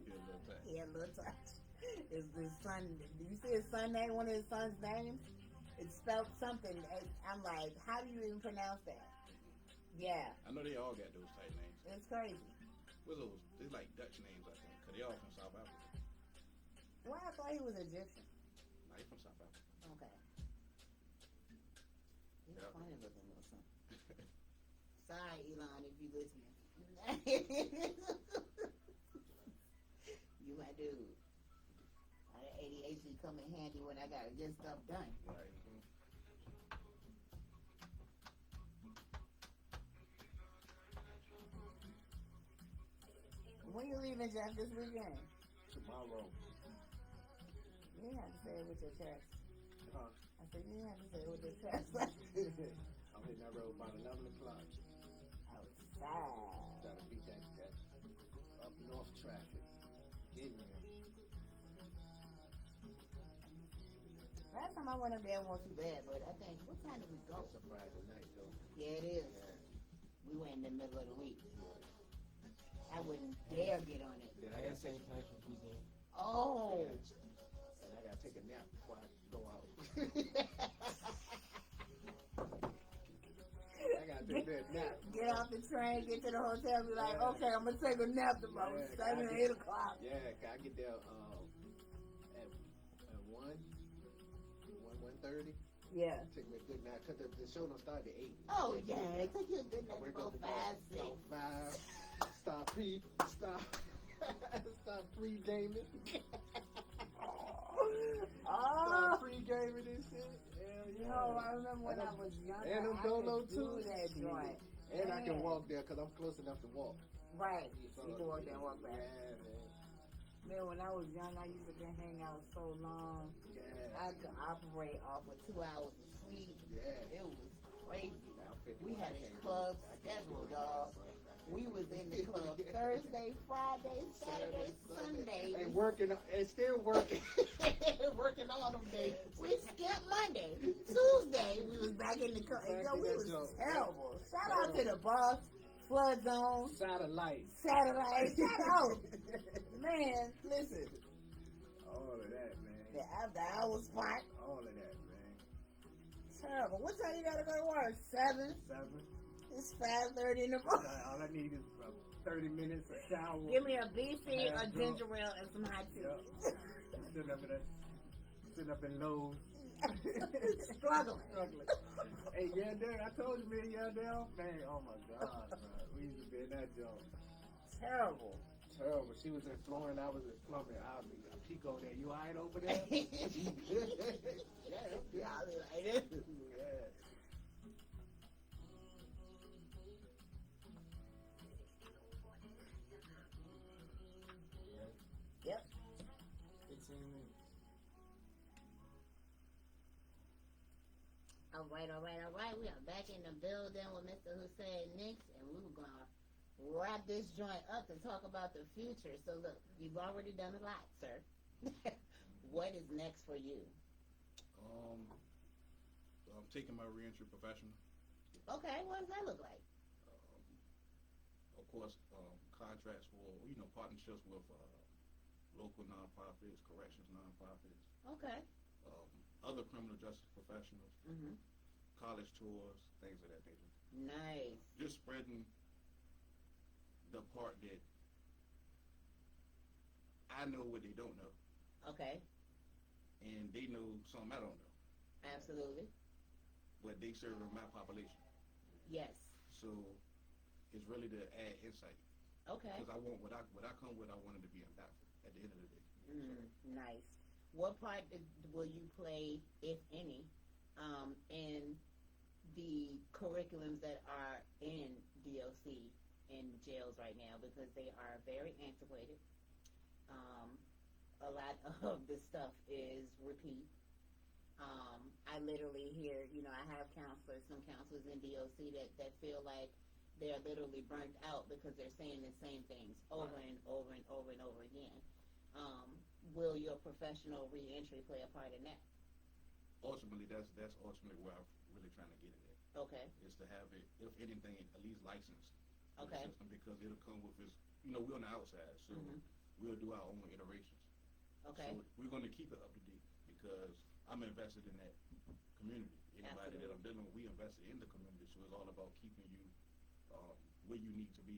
He a little tight. He had a little touch. Is his son, do you see his son name, one of his son's names? It's spelled something. I'm like, how do you even pronounce that? Yeah, I know they all got those type names. it's crazy. What's those? It's like Dutch names, I think, because they all from South Africa. Well, I thought he was Egyptian. No, they from South Africa. Okay. He's Yep. funny looking little son. Sorry, Elon, if you listening. You my dude. That ADHD come in handy when I gotta get stuff done. Right. When you leaving, Jeff, this weekend? Tomorrow. You didn't have to say it with your chest. Huh? I said, you didn't have to say it with your chest. I'm hitting that road about 11 o'clock. Outside. Gotta beat that up north traffic. Getting there. Last time I went up there, it wasn't too bad, but I think, what time did we go? It's a Friday night though. Yeah, it is. We went in the middle of the week. I wouldn't dare get on it. Then I got St. Patrick's weekend. Oh. And I gotta take a nap before I go out. I gotta take that nap. Get off the train, get to the hotel, be like, okay, I'm gonna take a nap tomorrow. Yeah, 7 or 8 o'clock. Yeah, I get there at 1:30. Yeah. Take me a good nap because the show don't start at 8. Oh yeah, it took you a good nap. Wake 4, up 5, 6. Stop pre-gaming. Oh. Stop pre-gaming and shit. Hell yeah. No, I remember when I was younger. And them I Dolo could too. do that joint. And I can Yeah. walk there because I'm close enough to walk. Right. So, You can walk there and walk back. Yeah, man. Man, when I was young, I used to hang out so long. Yeah. I could operate off of 2 hours of sleep. Yeah. It was crazy. We had a club schedule, dog. We was in the club Thursday, Friday, Saturday, Sunday. And working, and still working. Working all them days. We skipped Monday. Tuesday, we was back in the club. Yo, we was terrible. Shout out to the boss, Flood Zone, Satellite. Saturday. Shout out. Man, listen. All of that, man. The after hour spot. All of that, man. Terrible. What time you gotta go to work? 7? 7. It's 5:30 in the morning. All I need is 30 minutes, a shower. Give me a BC, a Half ginger ale, and some hot tea. Yep. Sitting up in Lowe's. Struggling. Hey, Yandel, I told you, man, Yandel. Man, oh my God, bro. We used to be in that joint. Terrible. Terrible. She was in flooring, I was in plumbing. I'll be Pico there. You alright over there? Yeah, I'll be like this. Yeah. Yep. 15 minutes. All right. We are back in the building with Mr. Hussein Nix, and we were gonna wrap this joint up and talk about the future. So look, you've already done a lot, sir. What is next for you? I'm taking my reentry professional. Okay, what does that look like? Of course, contracts for, partnerships with local nonprofits, corrections nonprofits, Okay. other criminal justice professionals, Mhm. college tours, things of that nature. Nice. Just spreading the part that I know what they don't know, Okay. and they know something I don't know, Absolutely. but they serve my population. Yes. So it's really to add insight. Okay. Because I want what I come with. I want it to be impactful at the end of the day. Nice. What part will you play, if any, in the curriculums that are in DOC in jails right now? Because they are very antiquated. A lot of the stuff is repeat. I literally hear, I have some counselors in DOC that feel like they're literally burnt out because they're saying the same things over and over and over and over again. Will your professional reentry play a part in that? Ultimately, that's ultimately where I'm really trying to get it at. Okay. Is to have it, if anything, at least licensed. Okay. The system, because it'll come with its, we're on the outside, so we'll do our own iterations. Okay. So we're going to keep it up to date because I'm invested in that community. Anybody that I'm dealing with, we invested in the community, so it's all about keeping you where you need to be.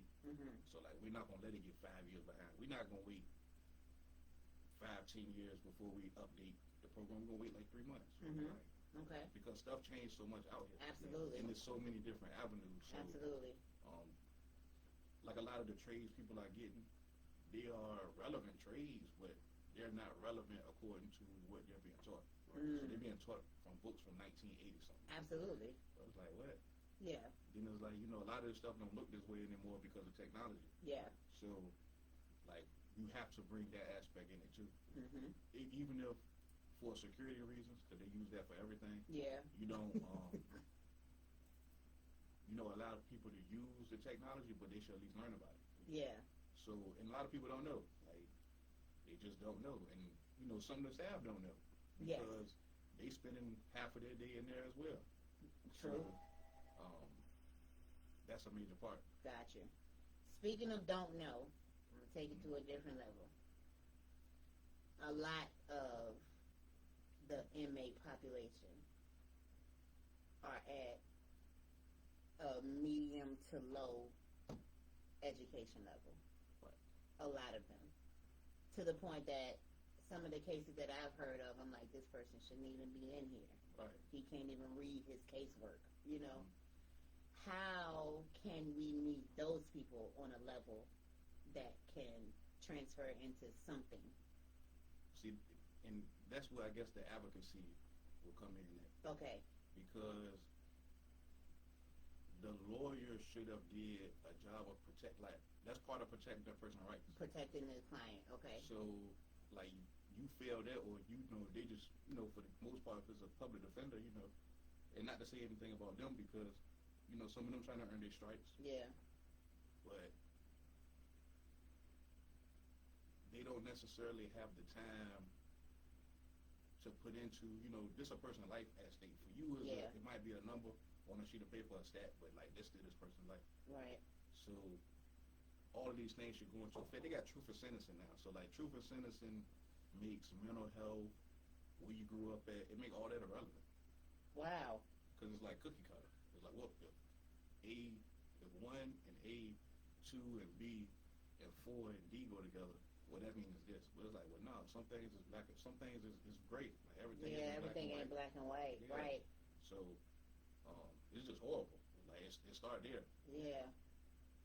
So like, we're not going to let it get 5 years behind. We're not going to wait 5-10 years before we update the program. We're going to wait like 3 months. Right? Okay. Because stuff changed so much out here. Absolutely. And there's so many different avenues. So, Absolutely. like a lot of the trades people are getting, they are relevant trades, but they're not relevant according to what they're being taught. So they're being taught from books from 1980 something. Absolutely. So it's like, what? Yeah. Then it's like, a lot of this stuff don't look this way anymore because of technology. Yeah. So, like, you have to bring that aspect in it too. Even if for security reasons, because they use that for everything. Yeah. You don't, allow people to use the technology, but they should at least learn about it. Yeah. So, and a lot of people don't know. Like, they just don't know. And, some of the staff don't know. Yes. Because they spending half of their day in there as well. True. So, that's a major part. Gotcha. Speaking of don't know, I'm going to take it to a different level. A lot of the inmate population are at a medium to low education level. Right. A lot of them. To the point that some of the cases that I've heard of, I'm like, this person shouldn't even be in here. Right. He can't even read his casework, How can we meet those people on a level that can transfer into something? See, and that's where I guess the advocacy will come in at. Okay. Because the lawyer should have did a job of that's part of protecting that person's rights. Protecting the client, okay. So, like, you fail that, or they just, for the most part, if it's a public defender, and not to say anything about them because, some of them trying to earn their stripes. Yeah. But they don't necessarily have the time to put into, this a person's life at stake. For you, it might be a number on a sheet of paper, a stat, but like this to this person's life. Right. So all of these things should go into effect. They got truth of sentencing now. So like truth of sentencing makes mental health, where you grew up at, it make all that irrelevant. Wow. Because it's like cookie cutter. It's like, well, if 1 and A, 2 and B, and 4 and D go together, well, that means this. But it's like, well, no, some things is black, some things is great. Like everything. Yeah, everything ain't black and white. Yeah. Right. So, it's just horrible. Like it started there. Yeah.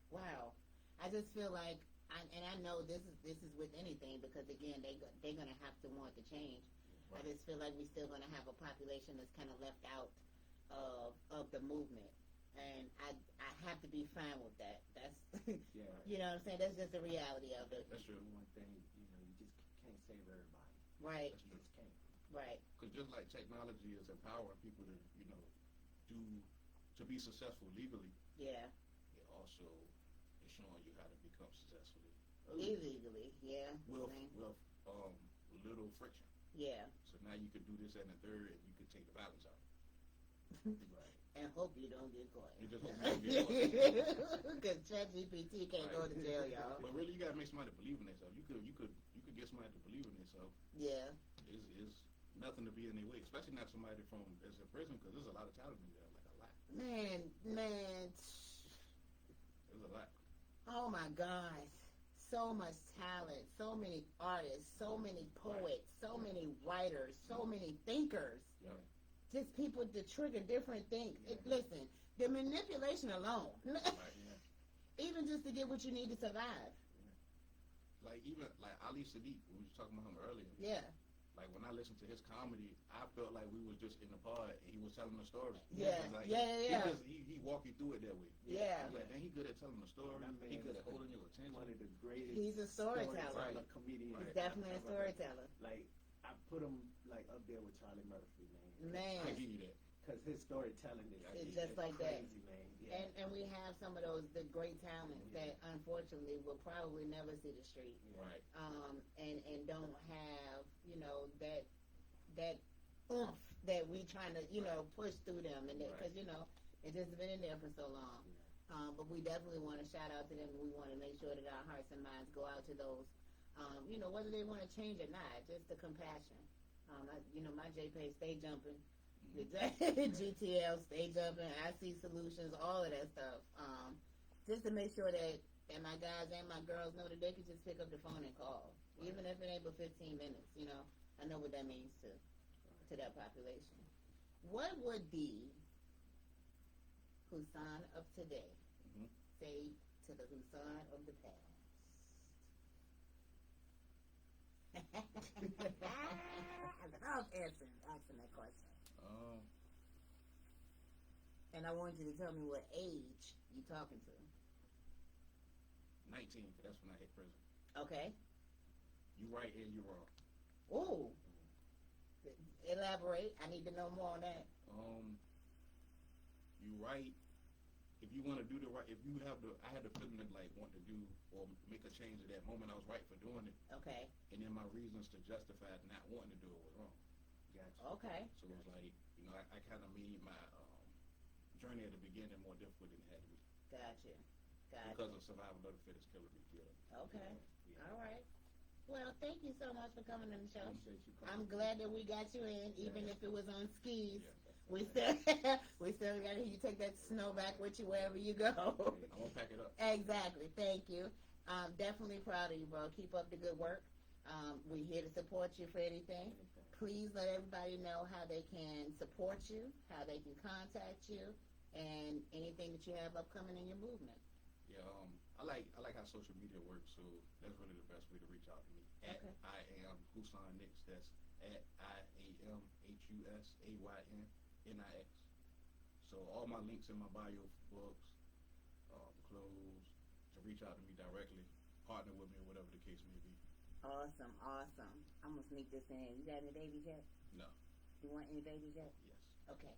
Wow. I just feel like, and I know this is with anything because again they're gonna have to want to change. Right. I just feel like we're still gonna have a population that's kind of left out of the movement, and I have to be fine with that. That's Yeah. You know what I'm saying. That's just the reality of it. That's true. One thing, you just can't save everybody. Right. That's true. You just can't. Right. Because just like technology is empowering people to to be successful legally, Yeah. it also is showing you how to become successful Illegally. Yeah. with little friction. Yeah. So now you could do this and the third, and you could take the violence out. Right. And hope you don't get caught. You just hope you don't get caught. Because ChatGPT can't go to jail, y'all. But really, you gotta make somebody believe in themselves. You could get somebody to believe in themselves. Yeah. Is nothing to be in their way, especially not somebody from that's in prison, because there's a lot of talent in there, like a lot. Man. There's a lot. Oh my gosh. So much talent, so many artists, so many poets, so many writers, so many thinkers. Yeah. Just people to trigger different things. Listen, the manipulation alone, Right, yeah. even just to get what you need to survive. Like even like Ali Sadiq, we was talking about him earlier. Yeah. Like when I listened to his comedy, I felt like we was just in the pod and he was telling a story. Yeah, Like, yeah. He walked you through it that way. Yeah. Like, man, he good at telling a story. He good at holding your attention. One of the greatest. He's a storyteller. Right. Comedian. He's definitely a storyteller. Like I put him like up there with Charlie Murphy, man. I give you that. Because his storytelling It's just like that. crazy, man. Yeah. And we have some of those the great talents that unfortunately will probably never see the street. Right. And don't have, that oomph that we trying to, push through them, and because it's just been in there for so long. But we definitely want to shout out to them. We want to make sure that our hearts and minds go out to those, whether they want to change or not, just the compassion. My JPay stay jumping. GTL stay jumping. I see solutions, all of that stuff. Just to make sure that my guys and my girls know that they can just pick up the phone and call, even if it ain't but 15 minutes. I know what that means to that population. What would the Husan of today say to the Husan of the past? I love asking that question. And I want you to tell me what age you talking to. 19, that's when I hit prison. Okay. You right and you wrong. Ooh. Elaborate. I need to know more on that. You right. If you want to do the right, if you have I had the feeling of like want to do or make a change at that moment, I was right for doing it. Okay. And then my reasons to justify not wanting to do it was wrong. Gotcha. Okay. So it was like, I kind of made my journey at the beginning more difficult than it had to be. Gotcha. Because of survival of the fittest, killer be killed. Okay. Yeah. All right. Well, thank you so much for coming on the show. Appreciate you coming. I'm glad that we got you in, even if it was on skis. Yeah. We still got to hear you take that snow back with you wherever you go. I'm going to pack it up. Exactly. Thank you. I'm definitely proud of you, bro. Keep up the good work. We're here to support you for anything. Please let everybody know how they can support you, how they can contact you, and anything that you have upcoming in your movement. Yeah, I like how social media works, so that's really the best way to reach out to me. Okay. I am Husan Nix. That's at IAMHUSAYNNIX. So all my links in my bio, books, clothes, to reach out to me directly, partner with me, or whatever the case may be. Awesome. I'm gonna sneak this in. You got any babies yet? No. You want any babies yet? Yes. Okay.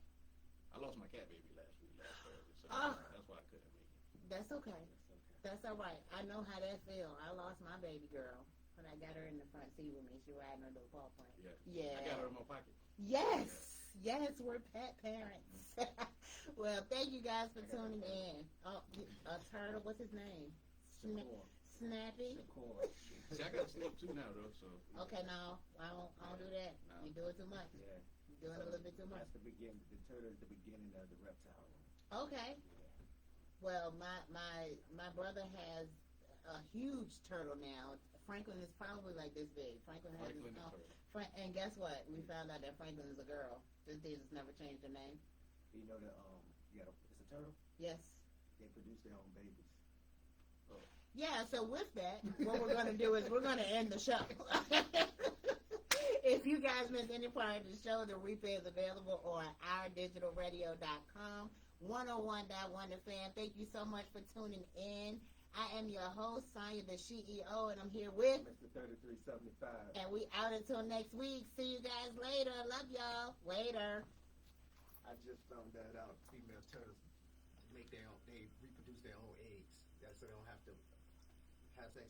I lost my cat baby last Thursday, so Oh. that's why I couldn't make it. That's okay. That's all right. I know how that feel. I lost my baby girl when I got her in the front seat with me. She riding her little paw print. Yeah. Yeah. I got her in my pocket. Yes, we're pet parents. Well, thank you guys for tuning in. Oh, a turtle. What's his name? Snappy. See, I got a snake too now, though. So. Okay, no, I don't do that. No. You do it too much. Yeah. You're doing a little bit too much. That's the beginning. The turtle is the beginning of the reptile. Okay. Well, my brother has a huge turtle now. Franklin is probably like this big. Franklin has his Franklin the own. turtle. And guess what? We found out that Franklin is a girl. This dude has never changed her name. You know it's a turtle. Yes. They produce their own babies. Yeah, so with that, what we're going to do is we're going to end the show. If you guys missed any part of the show, the replay is available on ourdigitalradio.com. 101.1 The Fan. Thank you so much for tuning in. I am your host, Sonya the CEO, and I'm here with Mr. 3375. and we out until next week. See you guys later. Love y'all. Later. I just found that out. Female turtles they reproduce their own eggs. That's so they don't have to have sex